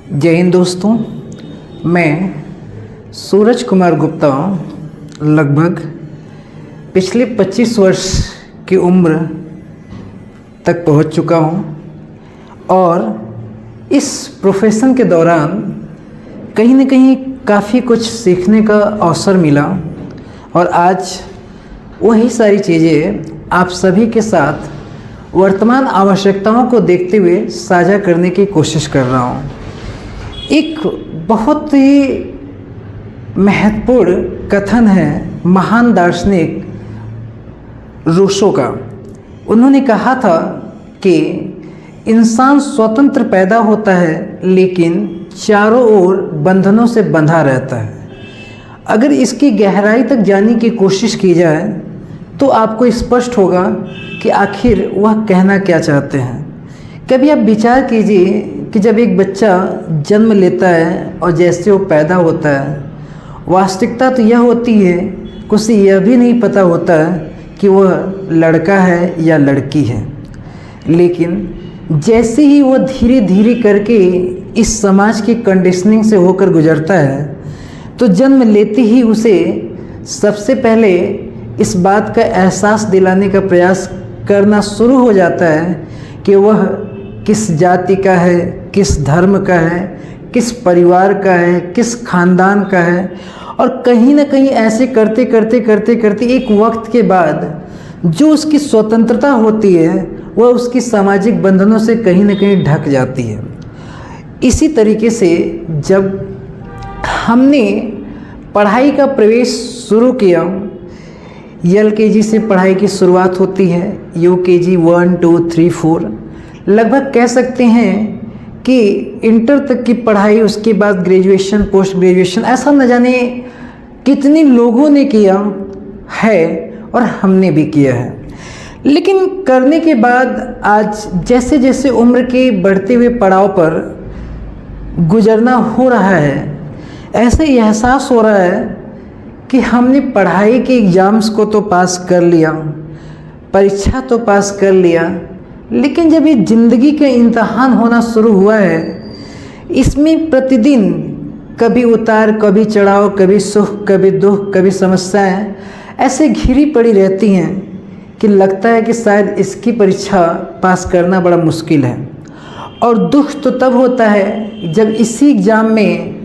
जय हिंद दोस्तों। मैं सूरज कुमार गुप्ता लगभग पिछले 25 वर्ष की उम्र तक पहुंच चुका हूं और इस प्रोफेशन के दौरान कहीं न कहीं काफ़ी कुछ सीखने का अवसर मिला और आज वही सारी चीज़ें आप सभी के साथ वर्तमान आवश्यकताओं को देखते हुए साझा करने की कोशिश कर रहा हूँ। एक बहुत ही महत्वपूर्ण कथन है महान दार्शनिक रूसो का। उन्होंने कहा था कि इंसान स्वतंत्र पैदा होता है लेकिन चारों ओर बंधनों से बंधा रहता है। अगर इसकी गहराई तक जानने की कोशिश की जाए तो आपको स्पष्ट होगा कि आखिर वह कहना क्या चाहते हैं। कभी आप विचार कीजिए कि जब एक बच्चा जन्म लेता है और जैसे वो पैदा होता है, वास्तविकता तो यह होती है कि उसे यह भी नहीं पता होता कि वह लड़का है या लड़की है। लेकिन जैसे ही वह धीरे धीरे करके इस समाज की कंडीशनिंग से होकर गुजरता है तो जन्म लेते ही उसे सबसे पहले इस बात का एहसास दिलाने का प्रयास करना शुरू हो जाता है कि वह किस जाति का है, किस धर्म का है, किस परिवार का है, किस खानदान का है। और कहीं ना कहीं ऐसे करते करते करते करते एक वक्त के बाद जो उसकी स्वतंत्रता होती है वह उसकी सामाजिक बंधनों से कहीं ना कहीं ढक जाती है। इसी तरीके से जब हमने पढ़ाई का प्रवेश शुरू किया, LKG से पढ़ाई की शुरुआत होती है, UKG 1, 2, 3, 4, लगभग कह सकते हैं कि इंटर तक की पढ़ाई, उसके बाद ग्रेजुएशन, पोस्ट ग्रेजुएशन, ऐसा न जाने कितने लोगों ने किया है और हमने भी किया है। लेकिन करने के बाद आज जैसे जैसे उम्र के बढ़ते हुए पड़ाव पर गुजरना हो रहा है, ऐसे एहसास हो रहा है कि हमने पढ़ाई के एग्ज़ाम्स को तो पास कर लिया, परीक्षा तो पास कर लिया, लेकिन जब ये ज़िंदगी का इम्तहान होना शुरू हुआ है, इसमें प्रतिदिन कभी उतार, कभी चढ़ाव, कभी सुख, कभी दुख, कभी समस्याएं ऐसे घिरी पड़ी रहती हैं कि लगता है कि शायद इसकी परीक्षा पास करना बड़ा मुश्किल है। और दुख तो तब होता है जब इसी एग्ज़ाम में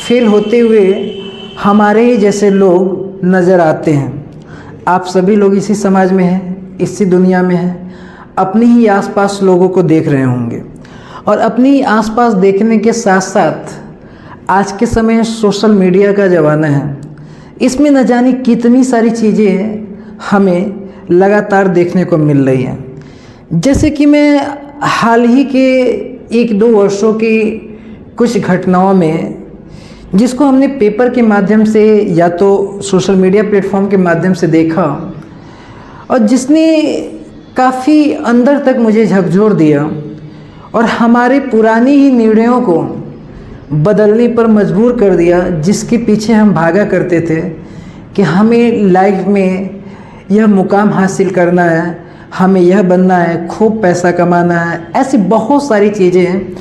फेल होते हुए हमारे ही जैसे लोग नज़र आते हैं। आप सभी लोग इसी समाज में हैं, इसी दुनिया में हैं, अपने ही आसपास लोगों को देख रहे होंगे और अपने ही आसपास देखने के साथ साथ आज के समय सोशल मीडिया का ज़माना है। इसमें न जाने कितनी सारी चीज़ें हमें लगातार देखने को मिल रही हैं। जैसे कि मैं हाल ही के 1-2 वर्षों की कुछ घटनाओं में, जिसको हमने पेपर के माध्यम से या तो सोशल मीडिया प्लेटफॉर्म के माध्यम से देखा और जिसने काफ़ी अंदर तक मुझे झकझोर दिया और हमारे पुराने ही निर्णयों को बदलने पर मजबूर कर दिया, जिसके पीछे हम भागा करते थे कि हमें लाइफ में यह मुकाम हासिल करना है, हमें यह बनना है, खूब पैसा कमाना है। ऐसी बहुत सारी चीज़ें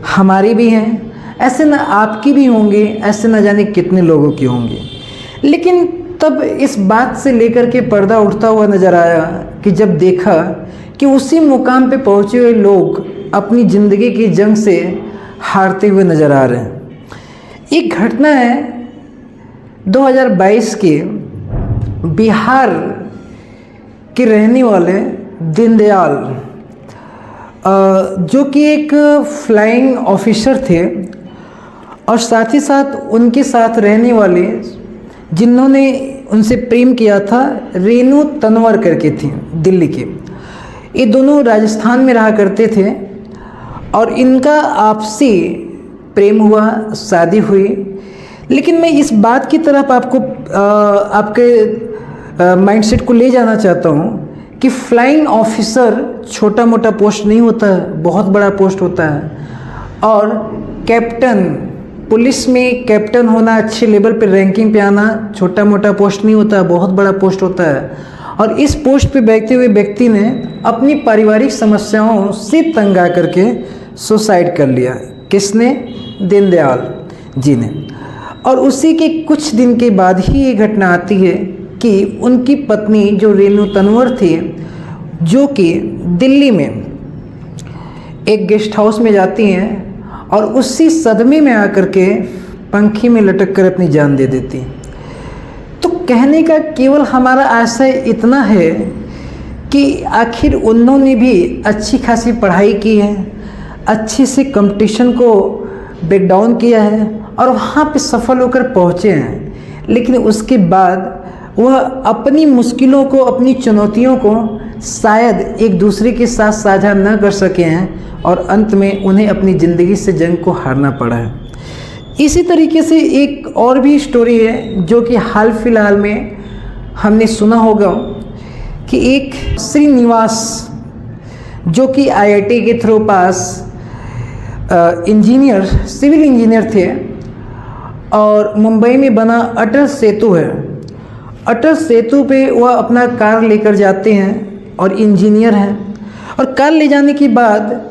हमारी भी हैं, ऐसे न आपकी भी होंगी, ऐसे न जाने कितने लोगों की होंगी। लेकिन तब इस बात से लेकर के पर्दा उठता हुआ नज़र आया कि जब देखा कि उसी मुकाम पे पहुँचे हुए लोग अपनी ज़िंदगी की जंग से हारते हुए नज़र आ रहे हैं। एक घटना है 2022 के बिहार के रहने वाले दीनदयाल, जो कि एक फ्लाइंग ऑफिसर थे और साथ ही साथ उनके साथ रहने वाले जिन्होंने उनसे प्रेम किया था, रेनू तनवर करके थी, दिल्ली के। ये दोनों राजस्थान में रहा करते थे और इनका आपसी प्रेम हुआ, शादी हुई। लेकिन मैं इस बात की तरफ आपके माइंडसेट को ले जाना चाहता हूँ कि फ्लाइंग ऑफिसर छोटा मोटा पोस्ट नहीं होता है, बहुत बड़ा पोस्ट होता है। और कैप्टन, पुलिस में कैप्टन होना, अच्छे लेवल पे रैंकिंग पे आना छोटा मोटा पोस्ट नहीं होता, बहुत बड़ा पोस्ट होता है। और इस पोस्ट पे बैठते हुए व्यक्ति ने अपनी पारिवारिक समस्याओं से तंग आकर के सुसाइड कर लिया। किसने? दीनदयाल जी ने। और उसी के कुछ दिन के बाद ही ये घटना आती है कि उनकी पत्नी जो रेणु तंवर थी, जो कि दिल्ली में एक गेस्ट हाउस में जाती हैं और उसी सदमे में आकर के पंखी में लटक कर अपनी जान दे देती हैं। तो कहने का केवल हमारा आशय इतना है कि आखिर उन्होंने भी अच्छी खासी पढ़ाई की है, अच्छे से कंपटीशन को ब्रेक डाउन किया है और वहाँ पे सफल होकर पहुँचे हैं, लेकिन उसके बाद वह अपनी मुश्किलों को, अपनी चुनौतियों को शायद एक दूसरे के साथ साझा न कर सके हैं और अंत में उन्हें अपनी ज़िंदगी से जंग को हारना पड़ा है। इसी तरीके से एक और भी स्टोरी है जो कि हाल फिलहाल में हमने सुना होगा कि एक श्रीनिवास जो कि आईआईटी के through pass engineer, civil engineer थे और मुंबई में बना अटल सेतु है, अटल सेतु पे वह अपना कार लेकर जाते हैं और इंजीनियर हैं। और कार ले जाने के बाद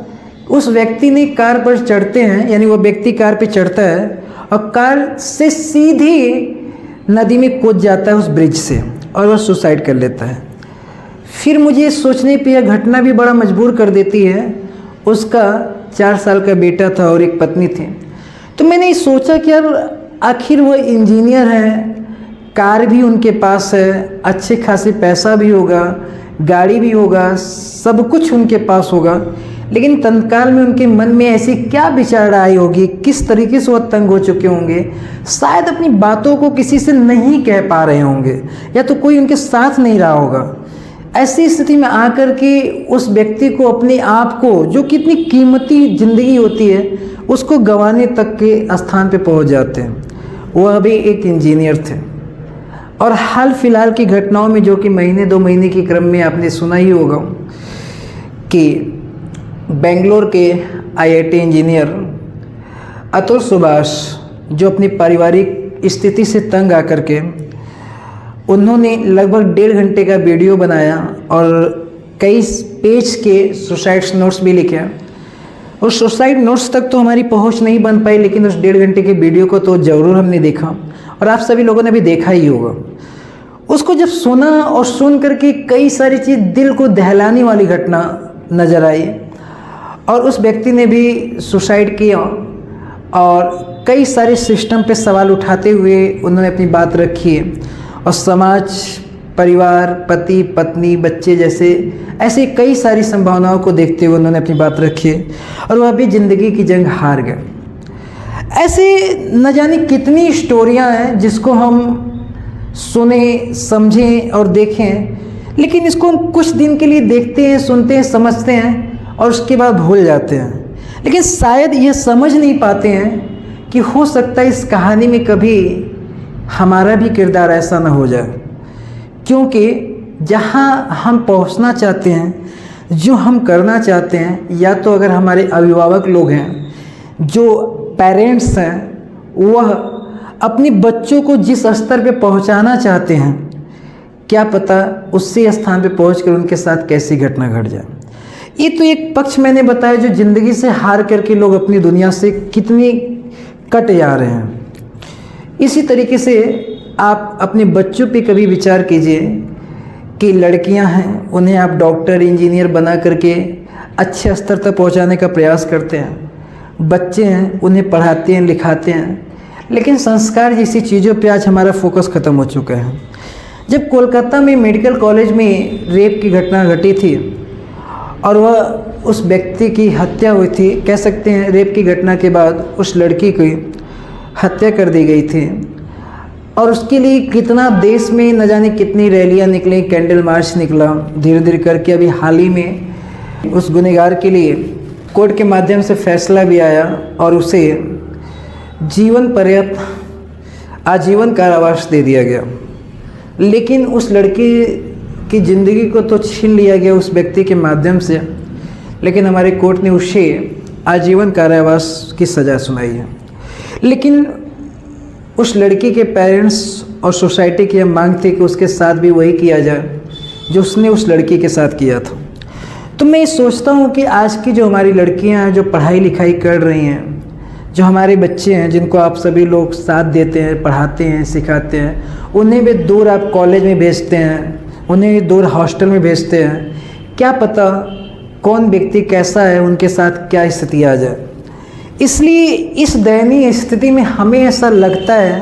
उस व्यक्ति ने कार पर चढ़ते हैं, यानी वह व्यक्ति कार पे चढ़ता है और कार से सीधी नदी में कूद जाता है उस ब्रिज से और वह सुसाइड कर लेता है। फिर मुझे सोचने पे यह घटना भी बड़ा मजबूर कर देती है। उसका 4 साल का बेटा था और एक पत्नी थी। तो मैंने सोचा कि यार आखिर वह इंजीनियर हैं, कार भी उनके पास है, अच्छे खासे पैसा भी होगा, गाड़ी भी होगा, सब कुछ उनके पास होगा, लेकिन तत्काल में उनके मन में ऐसी क्या विचार आई होगी, किस तरीके से वह तंग हो चुके होंगे, शायद अपनी बातों को किसी से नहीं कह पा रहे होंगे या तो कोई उनके साथ नहीं रहा होगा। ऐसी स्थिति में आकर के उस व्यक्ति को अपने आप को, जो कि इतनी कीमती ज़िंदगी होती है, उसको गंवाने तक के स्थान पे पहुंच जाते हैं। वह भी एक इंजीनियर थे। और हाल फिलहाल की घटनाओं में, जो कि महीने 2 महीने के क्रम में आपने सुना ही होगा कि बेंगलोर के आईआईटी इंजीनियर अतुल सुभाष, जो अपनी पारिवारिक स्थिति से तंग आकर के उन्होंने लगभग 1.5 घंटे का वीडियो बनाया और कई पेज के सुसाइड नोट्स भी लिखे। उस सुसाइड नोट्स तक तो हमारी पहुंच नहीं बन पाई, लेकिन उस 1.5 घंटे के वीडियो को तो ज़रूर हमने देखा और आप सभी लोगों ने भी देखा ही होगा। उसको जब सुना और सुन करके कई सारी चीज़ दिल को दहलाने वाली घटना नज़र आई और उस व्यक्ति ने भी सुसाइड किया और कई सारे सिस्टम पे सवाल उठाते हुए उन्होंने अपनी बात रखी है और समाज, परिवार, पति, पत्नी, बच्चे जैसे ऐसे कई सारी संभावनाओं को देखते हुए उन्होंने अपनी बात रखी और वह भी ज़िंदगी की जंग हार गए। ऐसे न जाने कितनी स्टोरियां हैं जिसको हम सुने, समझें और देखें, लेकिन इसको हम कुछ दिन के लिए देखते हैं, सुनते हैं, समझते हैं और उसके बाद भूल जाते हैं। लेकिन शायद यह समझ नहीं पाते हैं कि हो सकता है इस कहानी में कभी हमारा भी किरदार ऐसा ना हो जाए, क्योंकि जहाँ हम पहुँचना चाहते हैं, जो हम करना चाहते हैं, या तो अगर हमारे अभिभावक लोग हैं, जो पेरेंट्स हैं, वह अपने बच्चों को जिस स्तर पे पहुंचाना चाहते हैं, क्या पता उसी स्थान पे पहुंचकर उनके साथ कैसी घटना घट जाए। ये तो एक पक्ष मैंने बताया जो ज़िंदगी से हार करके लोग अपनी दुनिया से कितनी कट जा रहे हैं। इसी तरीके से आप अपने बच्चों पे कभी विचार कीजिए कि लड़कियां हैं, उन्हें आप डॉक्टर, इंजीनियर बना करके अच्छे स्तर तक पहुंचाने का प्रयास करते हैं। बच्चे हैं, उन्हें पढ़ाते हैं, लिखाते हैं, लेकिन संस्कार जैसी चीज़ों पे आज हमारा फोकस ख़त्म हो चुका है। जब कोलकाता में मेडिकल कॉलेज में रेप की घटना घटी थी और वह उस व्यक्ति की हत्या हुई थी, कह सकते हैं रेप की घटना के बाद उस लड़की की हत्या कर दी गई थी और उसके लिए कितना देश में न जाने कितनी रैलियां निकली, कैंडल मार्च निकला। धीरे धीरे करके अभी हाल ही में उस गुनहगार के लिए कोर्ट के माध्यम से फैसला भी आया और उसे जीवन पर्यंत आजीवन कारावास दे दिया गया। लेकिन उस लड़की की ज़िंदगी को तो छीन लिया गया उस व्यक्ति के माध्यम से, लेकिन हमारे कोर्ट ने उसे आजीवन कारावास की सज़ा सुनाई है। लेकिन उस लड़की के पेरेंट्स और सोसाइटी की मांग थी कि उसके साथ भी वही किया जाए जो उसने उस लड़की के साथ किया था। तो मैं सोचता हूँ कि आज की जो हमारी लड़कियाँ हैं, जो पढ़ाई लिखाई कर रही हैं, जो हमारे बच्चे हैं जिनको आप सभी लोग साथ देते हैं, पढ़ाते हैं, सिखाते हैं, उन्हें भी दूर आप कॉलेज में भेजते हैं, उन्हें भी दूर हॉस्टल में भेजते हैं। क्या पता कौन व्यक्ति कैसा है, उनके साथ क्या स्थिति आ जाए। इसलिए इस दयनीय स्थिति में हमें ऐसा लगता है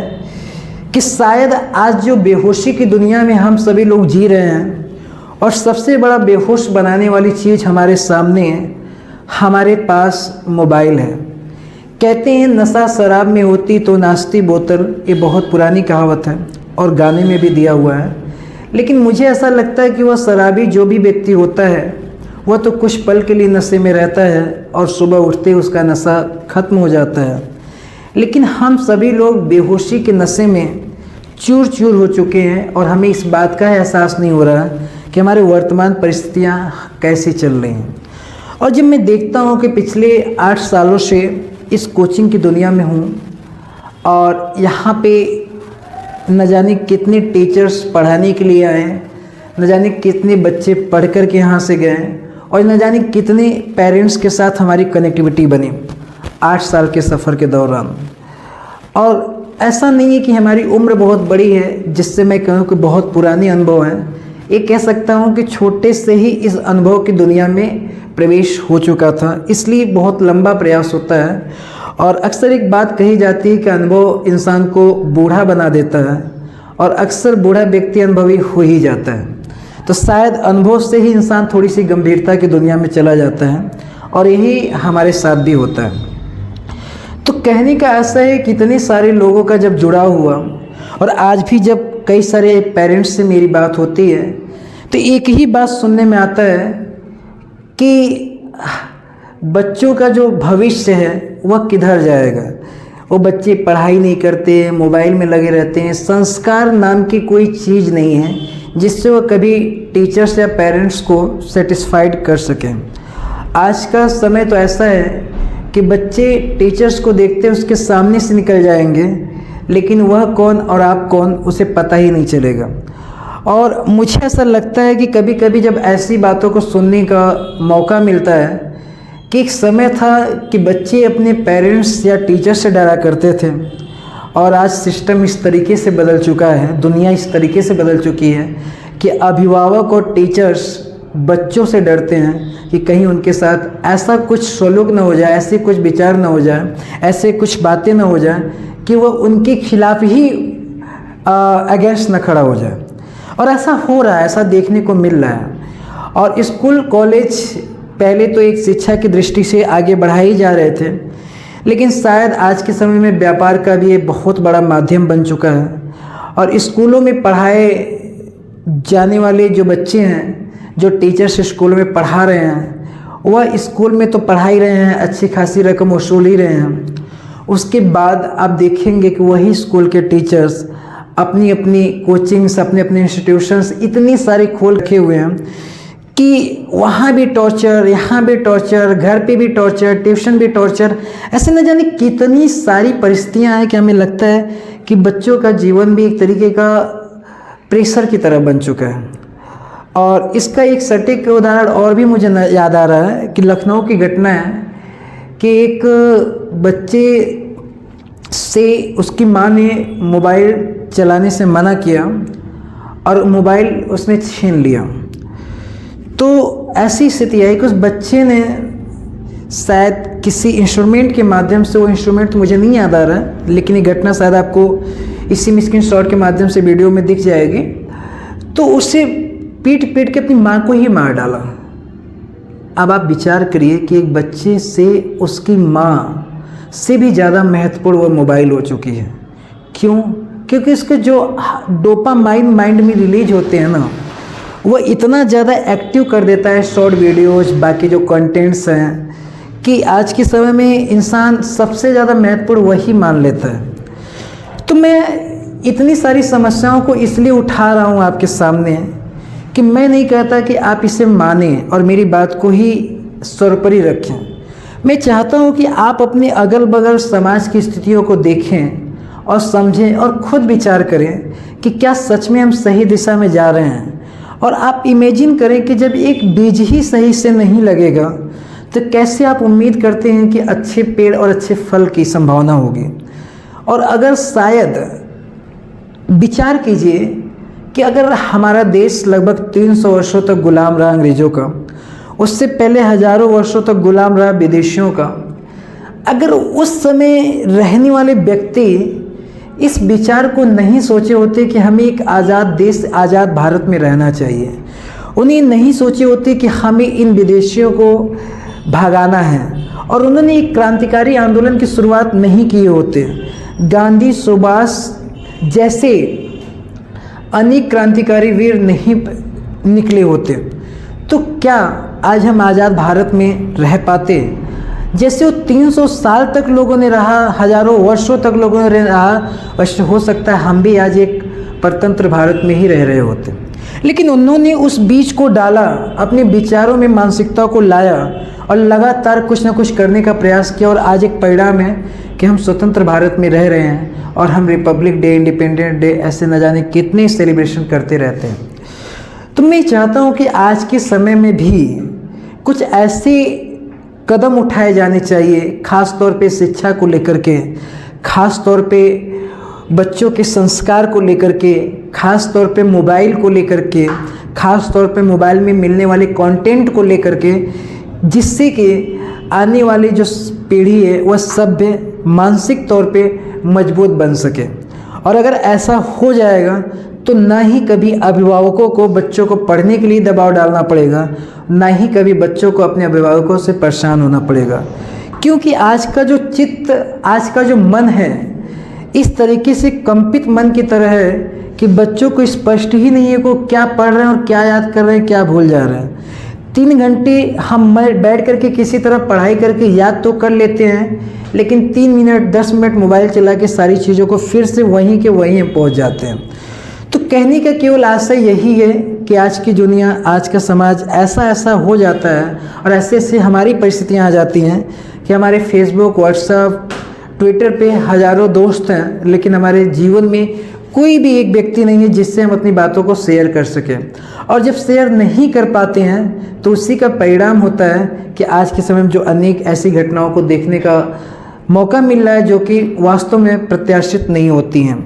कि शायद आज जो बेहोशी की दुनिया में हम सभी लोग जी रहे हैं और सबसे बड़ा बेहोश बनाने वाली चीज़ हमारे सामने है, हमारे पास मोबाइल है। कहते हैं नशा शराब में होती तो नाचती बोतल, ये बहुत पुरानी कहावत है और गाने में भी दिया हुआ है। लेकिन मुझे ऐसा लगता है कि वह शराबी जो भी व्यक्ति होता है वह तो कुछ पल के लिए नशे में रहता है और सुबह उठते ही उसका नशा खत्म हो जाता है। लेकिन हम सभी लोग बेहोशी के नशे में चूर चूर हो चुके हैं और हमें इस बात का एहसास नहीं हो रहा कि हमारे वर्तमान परिस्थितियाँ कैसी चल रही हैं। और जब मैं देखता हूँ कि पिछले 8 सालों से इस कोचिंग की दुनिया में हूँ और यहाँ पे न जाने कितने टीचर्स पढ़ाने के लिए आए, न जाने कितने बच्चे पढ़ कर के यहाँ से गए और न जाने कितने पेरेंट्स के साथ हमारी कनेक्टिविटी बनी 8 साल के सफ़र के दौरान। और ऐसा नहीं है कि हमारी उम्र बहुत बड़ी है जिससे मैं कहूँ कि बहुत पुरानी अनुभव है। ये कह सकता हूँ कि छोटे से ही इस अनुभव की दुनिया में प्रवेश हो चुका था, इसलिए बहुत लंबा प्रयास होता है। और अक्सर एक बात कही जाती है कि अनुभव इंसान को बूढ़ा बना देता है और अक्सर बूढ़ा व्यक्ति अनुभवी हो ही जाता है। तो शायद अनुभव से ही इंसान थोड़ी सी गंभीरता की दुनिया में चला जाता है और यही हमारे साथ भी होता है। तो कहने का ऐसा है कि इतने सारे लोगों का जब जुड़ाव हुआ और आज भी जब कई सारे पेरेंट्स से मेरी बात होती है तो एक ही बात सुनने में आता है कि बच्चों का जो भविष्य है वह किधर जाएगा। वो बच्चे पढ़ाई नहीं करते, मोबाइल में लगे रहते हैं। संस्कार नाम की कोई चीज़ नहीं है जिससे वो कभी टीचर्स या पेरेंट्स को सेटिस्फाइड कर सकें। आज का समय तो ऐसा है कि बच्चे टीचर्स को देखते उसके सामने से निकल जाएंगे, लेकिन वह कौन और आप कौन उसे पता ही नहीं चलेगा। और मुझे ऐसा लगता है कि कभी कभी जब ऐसी बातों को सुनने का मौका मिलता है कि एक समय था कि बच्चे अपने पेरेंट्स या टीचर से डरा करते थे और आज सिस्टम इस तरीके से बदल चुका है, दुनिया इस तरीके से बदल चुकी है कि अभिभावक और टीचर्स बच्चों से डरते हैं कि कहीं उनके साथ ऐसा कुछ सलूक न हो जाए, ऐसे कुछ विचार न हो जाए, ऐसे कुछ बातें न हो जाए कि वो उनके खिलाफ ही अगेंस्ट न खड़ा हो जाए। और ऐसा हो रहा है, ऐसा देखने को मिल रहा है। और स्कूल कॉलेज पहले तो एक शिक्षा की दृष्टि से आगे बढ़ाए जा रहे थे, लेकिन शायद आज के समय में व्यापार का भी एक बहुत बड़ा माध्यम बन चुका है। और स्कूलों में पढ़ाए जाने वाले जो बच्चे हैं, जो टीचर्स स्कूल में पढ़ा रहे हैं, वह स्कूल में तो पढ़ा ही रहे हैं, अच्छी खासी रकम वसूल ही रहे हैं। उसके बाद आप देखेंगे कि वही स्कूल के टीचर्स अपनी अपनी कोचिंग्स, अपने अपने इंस्टीट्यूशंस इतनी सारी खोल रखे हुए हैं कि वहाँ भी टॉर्चर, यहाँ भी टॉर्चर, घर पे भी टॉर्चर, ट्यूशन भी टॉर्चर। ऐसे न जाने कितनी सारी परिस्थितियाँ हैं कि हमें लगता है कि बच्चों का जीवन भी एक तरीके का प्रेशर की तरह बन चुका है। और इसका एक सटीक उदाहरण और भी मुझे याद आ रहा है कि लखनऊ की घटना है कि एक बच्चे से उसकी माँ ने मोबाइल चलाने से मना किया और मोबाइल उसने छीन लिया। तो ऐसी स्थिति आई कि उस बच्चे ने शायद किसी इंस्ट्रूमेंट के माध्यम से, वो इंस्ट्रूमेंट मुझे नहीं याद आ रहा है, लेकिन ये घटना शायद आपको इसी स्क्रीनशॉट के माध्यम से वीडियो में दिख जाएगी। तो उसे पीट पीट के अपनी माँ को ही मार डाला। अब आप विचार करिए कि एक बच्चे से उसकी माँ से भी ज़्यादा महत्वपूर्ण वो मोबाइल हो चुकी है। क्यों? क्योंकि इसके जो डोपामाइन माइंड में रिलीज होते हैं ना, वो इतना ज़्यादा एक्टिव कर देता है शॉर्ट वीडियोज, बाकी जो कंटेंट्स हैं, कि आज के समय में इंसान सबसे ज़्यादा महत्वपूर्ण वही मान लेता है। तो मैं इतनी सारी समस्याओं को इसलिए उठा रहा हूँ आपके सामने कि मैं नहीं कहता कि आप इसे मानें और मेरी बात को ही सर्वोपरि रखें। मैं चाहता हूँ कि आप अपने अगल बगल समाज की स्थितियों को देखें और समझें और खुद विचार करें कि क्या सच में हम सही दिशा में जा रहे हैं। और आप इमेजिन करें कि जब एक बीज ही सही से नहीं लगेगा तो कैसे आप उम्मीद करते हैं कि अच्छे पेड़ और अच्छे फल की संभावना होगी। और अगर शायद विचार कीजिए कि अगर हमारा देश लगभग 300 वर्षों तक गुलाम रहा अंग्रेज़ों का, उससे पहले हज़ारों वर्षों तक गुलाम रहा विदेशियों का, अगर उस समय रहने वाले व्यक्ति इस विचार को नहीं सोचे होते कि हमें एक आज़ाद देश, आज़ाद भारत में रहना चाहिए, उन्हें नहीं सोचे होते कि हमें इन विदेशियों को भगाना है, और उन्होंने एक क्रांतिकारी आंदोलन की शुरुआत नहीं किए होते, गांधी, सुभाष जैसे अनेक क्रांतिकारी वीर नहीं निकले होते, तो क्या आज हम आज़ाद भारत में रह पाते? जैसे वो 300 साल तक लोगों ने रहा, हज़ारों वर्षों तक लोगों ने रहा, वैसे हो सकता है हम भी आज एक परतंत्र भारत में ही रह रहे होते। लेकिन उन्होंने उस बीज को डाला, अपने विचारों में मानसिकता को लाया और लगातार कुछ न कुछ करने का प्रयास किया, और आज एक परिणाम है कि हम स्वतंत्र भारत में रह रहे हैं और हम रिपब्लिक डे, इंडिपेंडेंस डे, ऐसे न जाने कितने सेलिब्रेशन करते रहते हैं। तो मैं चाहता हूँ कि आज के समय में भी कुछ ऐसे कदम उठाए जाने चाहिए, ख़ास तौर पे शिक्षा को लेकर के, ख़ास तौर पे बच्चों के संस्कार को लेकर के, ख़ास तौर पे मोबाइल को लेकर के, ख़ास तौर पे मोबाइल में मिलने वाले कंटेंट को लेकर के, जिससे कि आने वाली जो पीढ़ी है वह सभ्य, मानसिक तौर पे मजबूत बन सके। और अगर ऐसा हो जाएगा तो ना ही कभी अभिभावकों को बच्चों को पढ़ने के लिए दबाव डालना पड़ेगा, ना ही कभी बच्चों को अपने अभिभावकों से परेशान होना पड़ेगा। क्योंकि आज का जो चित्त, आज का जो मन है, इस तरीके से कंपित मन की तरह है कि बच्चों को स्पष्ट ही नहीं है को क्या पढ़ रहे हैं और क्या याद कर रहे हैं, क्या भूल जा रहे हैं। 3 घंटे हम बैठ करके किसी तरह पढ़ाई करके याद तो कर लेते हैं, लेकिन 3 मिनट 10 मिनट मोबाइल चला के सारी चीज़ों को फिर से वहीं के वहीं पहुंच जाते हैं। तो कहने का केवल आशय यही है कि आज की दुनिया, आज का समाज ऐसा हो जाता है और ऐसे ऐसे हमारी परिस्थितियाँ आ जाती हैं कि हमारे फेसबुक, व्हाट्सएप, ट्विटर पे हज़ारों दोस्त हैं, लेकिन हमारे जीवन में कोई भी एक व्यक्ति नहीं है जिससे हम अपनी बातों को शेयर कर सकें। और जब शेयर नहीं कर पाते हैं तो उसी का परिणाम होता है कि आज के समय में जो अनेक ऐसी घटनाओं को देखने का मौका मिल रहा है जो कि वास्तव में प्रत्याशित नहीं होती हैं।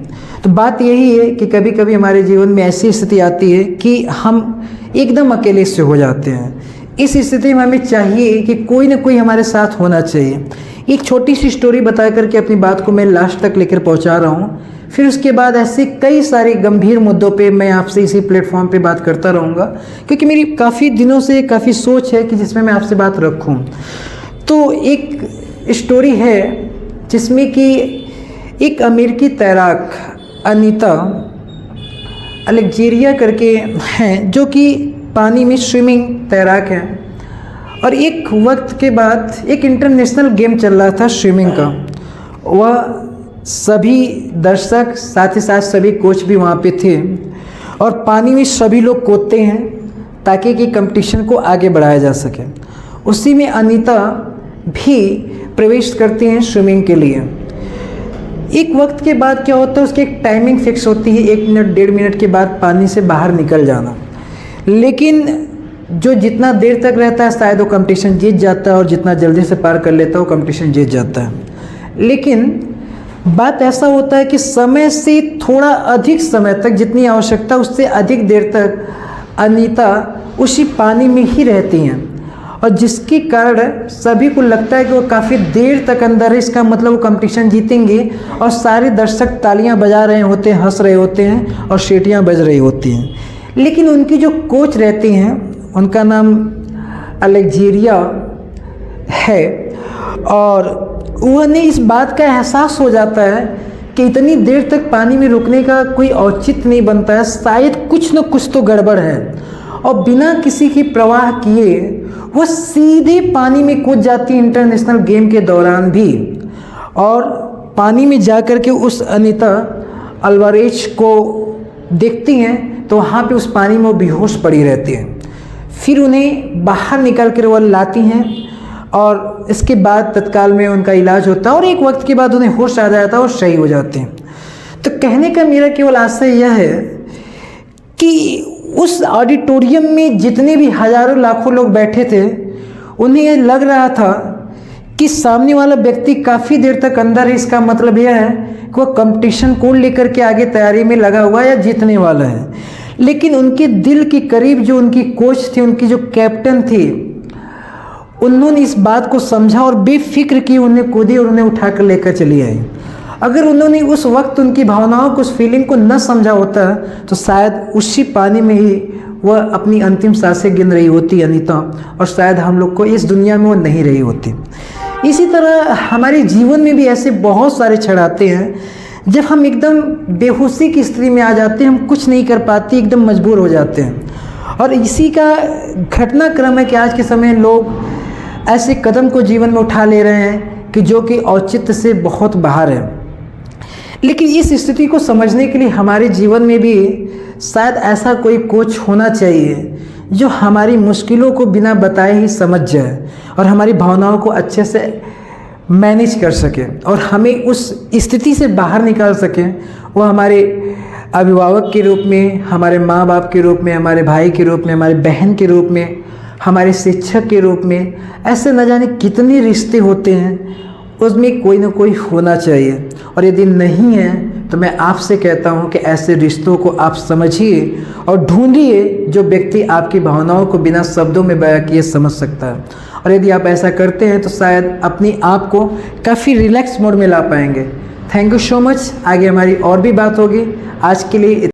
तो बात यही है कि कभी कभी हमारे जीवन में ऐसी स्थिति आती है कि हम एकदम अकेले से हो जाते हैं। इस स्थिति में हमें चाहिए कि कोई ना कोई हमारे साथ होना चाहिए। एक छोटी सी स्टोरी बता करके अपनी बात को मैं लास्ट तक लेकर पहुंचा रहा हूं। फिर उसके बाद ऐसे कई सारे गंभीर मुद्दों पे मैं आपसे इसी प्लेटफॉर्म पे बात करता रहूँगा, क्योंकि मेरी काफ़ी दिनों से काफ़ी सोच है कि जिसमें मैं आपसे बात रखूँ। तो एक स्टोरी है जिसमें कि एक अमेरिकी तैराक अनीता अलेक्जेरिया करके हैं, जो कि पानी में स्विमिंग तैराक हैं। और एक वक्त के बाद एक इंटरनेशनल गेम चल रहा था स्विमिंग का। वह सभी दर्शक, साथ ही साथ सभी कोच भी वहाँ पे थे, और पानी में सभी लोग कूदते हैं ताकि कि कंपटीशन को आगे बढ़ाया जा सके। उसी में अनीता भी प्रवेश करती हैं स्विमिंग के लिए। एक वक्त के बाद क्या होता है, उसकी एक टाइमिंग फिक्स होती है, 1 मिनट 1.5 मिनट के बाद पानी से बाहर निकल जाना। लेकिन जो जितना देर तक रहता है शायद वो कंपटीशन जीत जाता है, और जितना जल्दी से पार कर लेता है वो कंपटीशन जीत जाता है। लेकिन बात ऐसा होता है कि समय से थोड़ा अधिक समय तक, जितनी आवश्यकता उससे अधिक देर तक अनीता उसी पानी में ही रहती हैं, और जिसके कारण सभी को लगता है कि वो काफ़ी देर तक अंदर है। इसका मतलब वो कंपटीशन जीतेंगे, और सारे दर्शक तालियां बजा रहे होते हैं, हंस रहे होते हैं और सीटियां बज रही होती हैं। लेकिन उनकी जो कोच रहती हैं, उनका नाम अलेक्जेरिया है, और उन्हें इस बात का एहसास हो जाता है कि इतनी देर तक पानी में रुकने का कोई औचित्य नहीं बनता है, शायद कुछ न कुछ तो गड़बड़ है। और बिना किसी की परवाह किए वो सीधे पानी में कूद जाती है इंटरनेशनल गेम के दौरान भी, और पानी में जाकर के उस अनीता अल्वारेज को देखती हैं तो वहाँ पे उस पानी में वो बेहोश पड़ी रहती है। फिर उन्हें बाहर निकाल कर वो लाती हैं, और इसके बाद तत्काल में उनका इलाज होता है, और एक वक्त के बाद उन्हें होश आ जाता है और सही हो जाते हैं। तो कहने का मेरा केवल आशय यह है कि उस ऑडिटोरियम में जितने भी हजारों लाखों लोग बैठे थे, उन्हें ये लग रहा था कि सामने वाला व्यक्ति काफ़ी देर तक अंदर है, इसका मतलब यह है कि वह कंपटीशन कौन लेकर के आगे तैयारी में लगा हुआ है या जीतने वाला है। लेकिन उनके दिल के करीब जो उनकी कोच थी, उनकी जो कैप्टन थी, उन्होंने इस बात को समझा और बेफिक्र की उन्हें कूदी और उन्हें उठाकर लेकर चली आई। अगर उन्होंने उस वक्त उनकी भावनाओं को, उस फीलिंग को न समझा होता तो शायद उसी पानी में ही वह अपनी अंतिम सांसें गिन रही होती अनीता, और शायद हम लोग को इस दुनिया में वो नहीं रही होती। इसी तरह हमारे जीवन में भी ऐसे बहुत सारे क्षण आते हैं जब हम एकदम बेहोशी की स्थिति में आ जाते हैं, हम कुछ नहीं कर पाते, एकदम मजबूर हो जाते हैं। और इसी का घटनाक्रम है कि आज के समय लोग ऐसे कदम को जीवन में उठा ले रहे हैं कि जो कि औचित्य से बहुत बाहर है। लेकिन इस स्थिति को समझने के लिए हमारे जीवन में भी शायद ऐसा कोई कोच होना चाहिए जो हमारी मुश्किलों को बिना बताए ही समझ जाए और हमारी भावनाओं को अच्छे से मैनेज कर सके और हमें उस स्थिति से बाहर निकाल सके। वो हमारे अभिभावक के रूप में, हमारे माँ बाप के रूप में, हमारे भाई के रूप में, हमारे बहन के रूप में, हमारे शिक्षक के रूप में, ऐसे न जाने कितने रिश्ते होते हैं, उसमें कोई ना कोई होना चाहिए। और यदि नहीं है तो मैं आपसे कहता हूं कि ऐसे रिश्तों को आप समझिए और ढूंढिए जो व्यक्ति आपकी भावनाओं को बिना शब्दों में बयां किए समझ सकता है। और यदि आप ऐसा करते हैं तो शायद अपनी आप को काफ़ी रिलैक्स मोड में ला पाएंगे। Thank you so much. आगे हमारी और भी बात होगी। आज के लिए